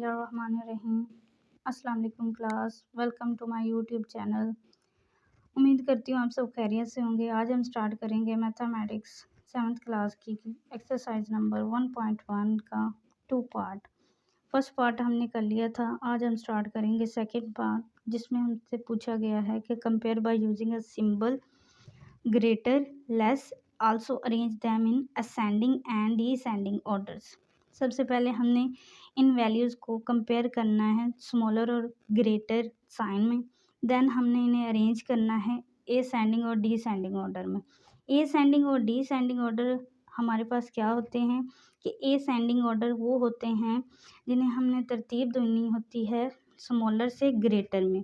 बिस्मिल्लाहिर्रहमानिर्रहीम। अस्सलाम वालेकुम class, welcome to my YouTube channel. उम्मीद करती हूँ आप सब खैरियत से होंगे। आज हम स्टार्ट करेंगे मैथमेटिक्स 7th क्लास की एक्सरसाइज नंबर 1.1 का 2 पार्ट। फर्स्ट पार्ट हमने कर लिया था, आज हम स्टार्ट करेंगे सेकंड पार्ट, जिसमें हमसे पूछा गया है कि compare by using a symbol greater less also arrange them in ascending and descending orders. सबसे पहले हमने इन वैल्यूज़ को कंपेयर करना है स्मॉलर और ग्रेटर साइन में। देन हमने इन्हें अरेंज करना है एसेंडिंग और डिसेंडिंग ऑर्डर में। एसेंडिंग और डिसेंडिंग ऑर्डर हमारे पास क्या होते हैं कि एसेंडिंग ऑर्डर वो होते हैं जिन्हें हमने तरतीब देनी होती है स्मॉलर से ग्रेटर में।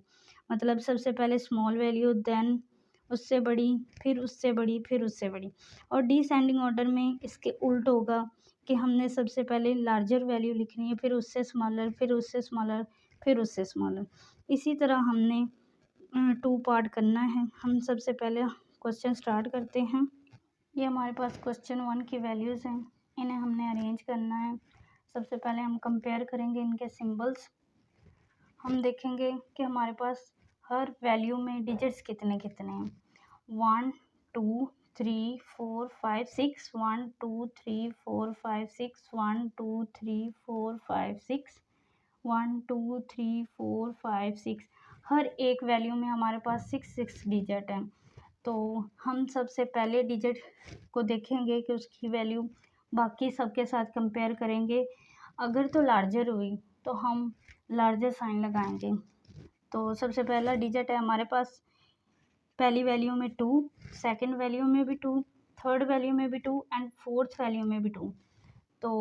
मतलब सबसे पहले स्मॉल वैल्यू, देन उससे बड़ी, फिर उससे बड़ी, फिर उससे बड़ी। और डिसेंडिंग ऑर्डर में इसके उल्ट होगा कि हमने सबसे पहले लार्जर वैल्यू लिखनी है, फिर उससे स्मॉलर, फिर उससे स्मॉलर, फिर उससे स्मॉलर। इसी तरह हमने 2 पार्ट करना है। हम सबसे पहले क्वेश्चन स्टार्ट करते हैं। ये हमारे पास क्वेश्चन 1 की वैल्यूज़ हैं, इन्हें हमने अरेंज करना है। सबसे पहले हम कंपेयर करेंगे इनके सिंबल्स। हम देखेंगे कि हमारे पास हर वैल्यू में डिजिट्स कितने कितने हैं। 1 2 3 4 5 6, 1 2 3 4 5 6, 1 2 3 4 5 6, 1 2 3 4 5 6। हर एक वैल्यू में हमारे पास 6 डिजिट हैं। तो हम सबसे पहले डिजिट को देखेंगे कि उसकी वैल्यू बाकी सबके साथ कंपेयर करेंगे। अगर तो लार्जर हुई तो हम लार्जर साइन लगाएंगे। तो सबसे पहला डिजिट है हमारे पास, पहली वैल्यू में 2, सेकंड वैल्यू में भी 2, थर्ड वैल्यू में भी 2 एंड फोर्थ वैल्यू में भी 2। तो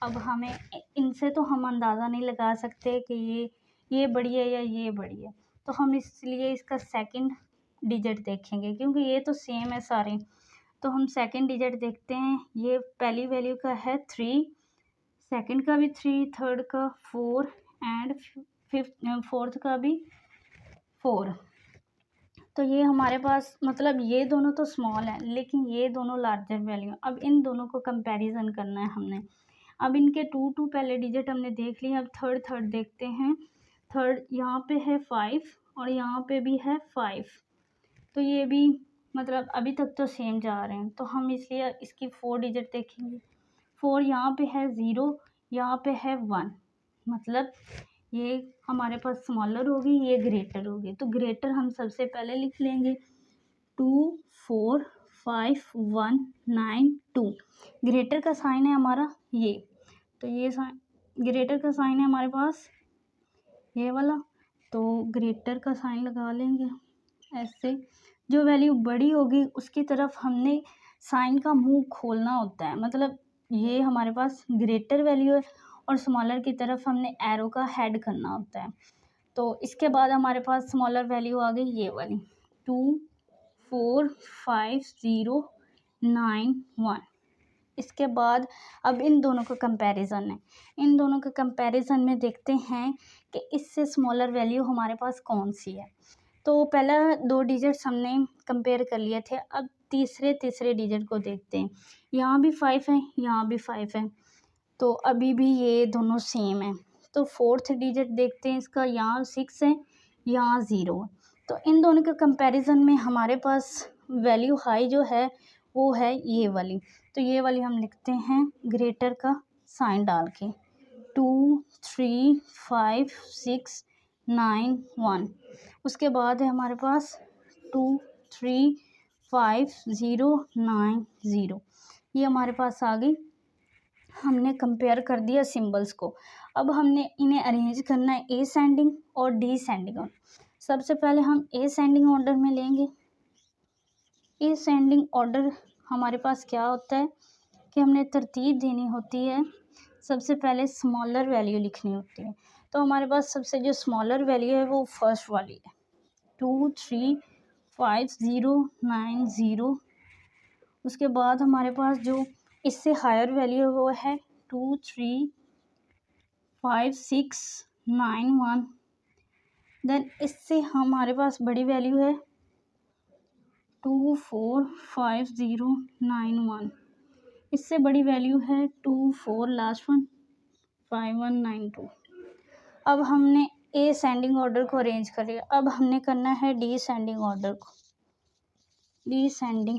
अब हमें इनसे तो हम अंदाज़ा नहीं लगा सकते कि ये बड़ी है या ये बड़ी है, तो हम इसलिए इसका सेकंड डिजिट देखेंगे क्योंकि ये तो सेम है सारे। तो हम सेकंड डिजिट देखते हैं। ये पहली वैल्यू का है 3, सेकंड का भी 3, थर्ड का 4 एंड फोर्थ का भी 4। तो ये हमारे पास मतलब ये दोनों तो स्मॉल है लेकिन ये दोनों लार्जर वैल्यू। अब इन दोनों को कंपैरिजन करना है हमने। अब इनके 2 पहले डिजिट हमने देख लिए, अब थर्ड देखते हैं। थर्ड यहाँ पे है 5 और यहाँ पे भी है 5। तो ये भी मतलब अभी तक तो सेम जा रहे हैं, तो हम इसलिए इसकी 4 डिजिट देखेंगे। 4 यहाँ पे है 0, यहाँ पे है 1, मतलब ये हमारे पास स्मॉलर होगी, ये ग्रेटर होगी। तो ग्रेटर हम सबसे पहले लिख लेंगे 2 4 5 1 9 2। ग्रेटर का साइन है हमारा ये, तो ये साइन ग्रेटर का साइन है हमारे पास ये वाला, तो ग्रेटर का साइन लगा लेंगे ऐसे। जो वैल्यू बड़ी होगी उसकी तरफ हमने साइन का मुंह खोलना होता है, मतलब ये हमारे पास ग्रेटर वैल्यू है और स्मॉलर की तरफ हमने एरो का हेड करना होता है। तो इसके बाद हमारे पास स्मॉलर वैल्यू आ गई ये वाली 2 4 5 0 9 1। इसके बाद अब इन दोनों का कंपैरिजन है। इन दोनों के कंपैरिजन में देखते हैं कि इससे स्मॉलर वैल्यू हमारे पास कौन सी है। तो पहला 2 डिजिट्स हमने कंपेयर कर लिए थे, अब तीसरे डिजिट को देखते हैं। यहाँ भी 5 है, यहाँ भी 5 है, तो अभी भी ये दोनों सेम है। तो फोर्थ डिजिट देखते हैं इसका, यहाँ 6 है, यहाँ 0 है। तो इन दोनों के कंपैरिजन में हमारे पास वैल्यू हाई जो है वो है ये वाली। तो ये वाली हम लिखते हैं ग्रेटर का साइन डाल के 2 3 5 6 9 1। उसके बाद है हमारे पास 2 3 5 0 9 0। ये हमारे पास आ गई। हमने कंपेयर कर दिया सिंबल्स को। अब हमने इन्हें अरेंज करना है एसेंडिंग और डिसेंडिंग ऑर्डर। सबसे पहले हम एसेंडिंग ऑर्डर में लेंगे। एसेंडिंग ऑर्डर हमारे पास क्या होता है कि हमने तरतीब देनी होती है, सबसे पहले स्मॉलर वैल्यू लिखनी होती है। तो हमारे पास सबसे जो स्मॉलर वैल्यू है वो फर्स्ट वाली है 2 3 5 0 9 0। उसके बाद हमारे पास जो इससे हायर वैल्यू है वो है 2 3 5 6 9 1। देन इससे हमारे पास बड़ी वैल्यू है 2 4 5 0 9 1। इससे बड़ी वैल्यू है 2 4 लास्ट वन 5 1 9 2। अब हमने ए सेंडिंग ऑर्डर को अरेंज कर लिया, अब हमने करना है डी सेंडिंग ऑर्डर को, D sending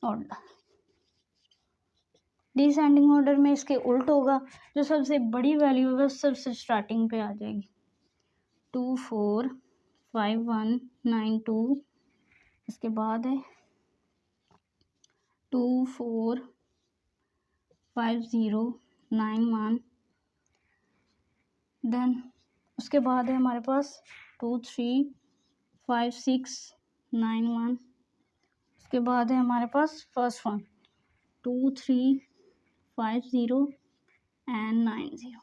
order. Descending order में इसके उल्ट होगा, जो सबसे बड़ी वैल्यू है सबसे स्टार्टिंग पे आ जाएगी, 245192, इसके बाद है 245091, देन उसके बाद है हमारे पास 235691, उसके बाद है हमारे पास फर्स्ट वन 2350 and 90।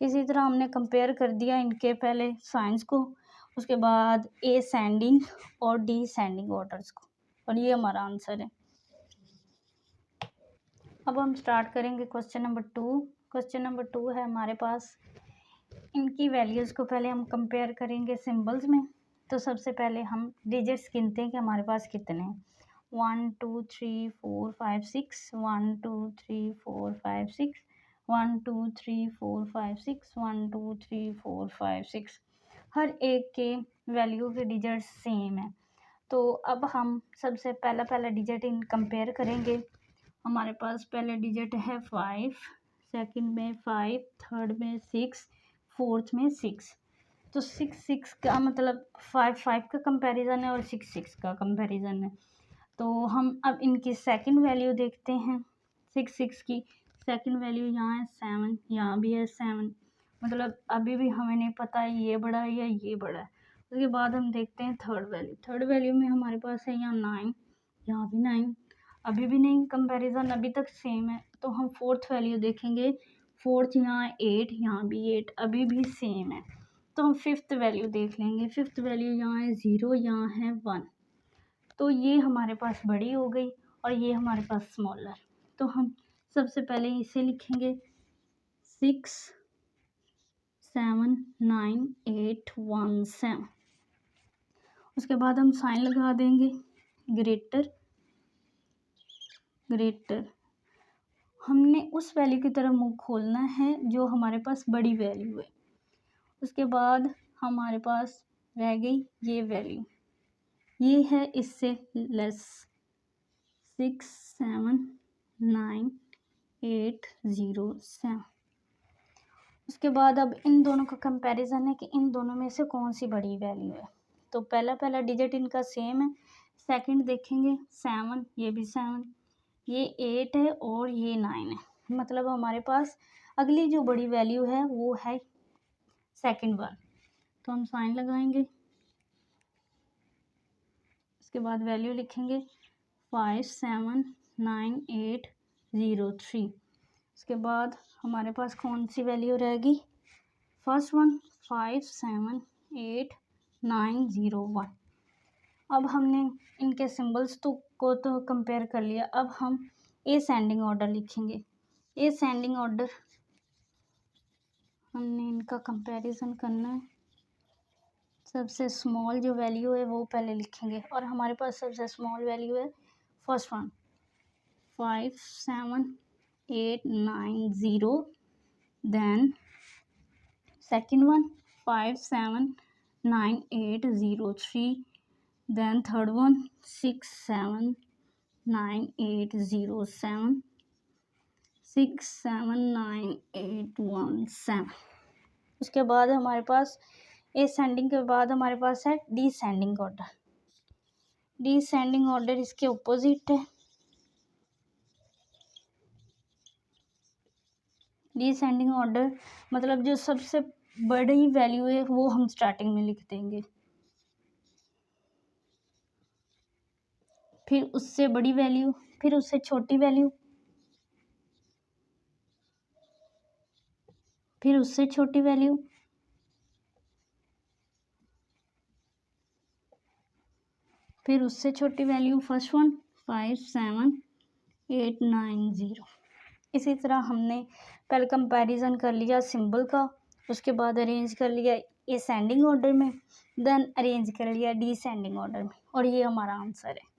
इसी तरह हमने कंपेयर कर दिया इनके पहले साइंस को, उसके बाद ए सेंडिंग और डी सेंडिंग ऑर्डर्स को, और ये हमारा आंसर है। अब हम स्टार्ट करेंगे क्वेश्चन नंबर 2। क्वेश्चन नंबर 2 है हमारे पास, इनकी वैल्यूज़ को पहले हम कंपेयर करेंगे सिंबल्स में। तो सबसे पहले हम डिजिट्स गिनते हैं कि हमारे पास कितने हैं, 1 2 3 4 5 6, 1 2 3 4 5 6, 1 2 3 4 5 6, 1 2 3 4 5 6, हर एक के वैल्यू के डिजिट्स सेम है। तो अब हम सबसे पहला डिजिट इन कंपेयर करेंगे। हमारे पास पहले डिजिट है 5, सेकंड में 5, थर्ड में 6, फोर्थ में 6। तो 6 का मतलब 5 का कंपैरिजन है और 6 का कंपैरिजन है। तो हम अब इनकी सेकंड वैल्यू देखते हैं। 6 की सेकंड वैल्यू यहाँ है 7, यहाँ भी है 7, मतलब अभी भी हमें नहीं पता है ये बड़ा है या ये बड़ा है। उसके बाद हम देखते हैं थर्ड वैल्यू में हमारे पास है यहाँ 9, यहाँ भी 9, अभी भी नहीं, कंपैरिजन अभी तक सेम है। तो हम फोर्थ वैल्यू देखेंगे, फोर्थ यहाँ 8, यहाँ भी 8, अभी भी सेम है। तो हम फिफ्थ वैल्यू देख लेंगे, फिफ्थ वैल्यू यहाँ है 0, यहाँ है 1, तो ये हमारे पास बड़ी हो गई और ये हमारे पास स्मॉलर। तो हम सबसे पहले इसे लिखेंगे 6 7 9 8 1 7। उसके बाद हम साइन लगा देंगे ग्रेटर, हमने उस वैल्यू की तरफ मुंह खोलना है जो हमारे पास बड़ी वैल्यू है। उसके बाद हमारे पास रह गई ये वैल्यू, ये है इससे लेस, 6 7 9 8 0 7। उसके बाद अब इन दोनों का कंपैरिजन है कि इन दोनों में से कौन सी बड़ी वैल्यू है। तो पहला डिजिट इनका सेम है, सेकंड देखेंगे 7, ये भी 7, ये 8 है और ये 9 है, मतलब हमारे पास अगली जो बड़ी वैल्यू है वो है सेकंड वन। तो हम साइन लगाएंगे, उसके बाद वैल्यू लिखेंगे 5 7 9 8 0 3। उसके बाद हमारे पास कौन सी वैल्यू रहेगी, फर्स्ट वन 5 7 8 9 0 1। अब हमने इनके सिंबल्स को तो कंपेयर कर लिया, अब हम ए सेंडिंग ऑर्डर लिखेंगे। ए सेंडिंग ऑर्डर हमने इनका कंपैरिजन करना है, सबसे स्मॉल जो वैल्यू है वो पहले लिखेंगे, और हमारे पास सबसे स्मॉल वैल्यू है first one 5 7 8 9 0, then second one 5 7 9 8 0 3, then third one 6 7 9 8 0 7, 6 7 9 8 1 7। उसके बाद हमारे पास ए सेंडिंग के बाद हमारे पास है D sending order. D sending order इसके अपोजिट है। डी सेंडिंग ऑर्डर मतलब जो सबसे बड़ी वैल्यू है वो हम स्टार्टिंग में लिख देंगे, फिर उससे बड़ी वैल्यू, फिर उससे छोटी वैल्यू, फिर उससे छोटी वैल्यू, फिर उससे छोटी वैल्यू, फर्स्ट वन 5 7 8 9 0। इसी तरह हमने पहले कंपैरिजन कर लिया सिंबल का, उसके बाद अरेंज कर लिया ए सेंडिंग ऑर्डर में, देन अरेंज कर लिया डी सेंडिंग ऑर्डर में, और ये हमारा आंसर है।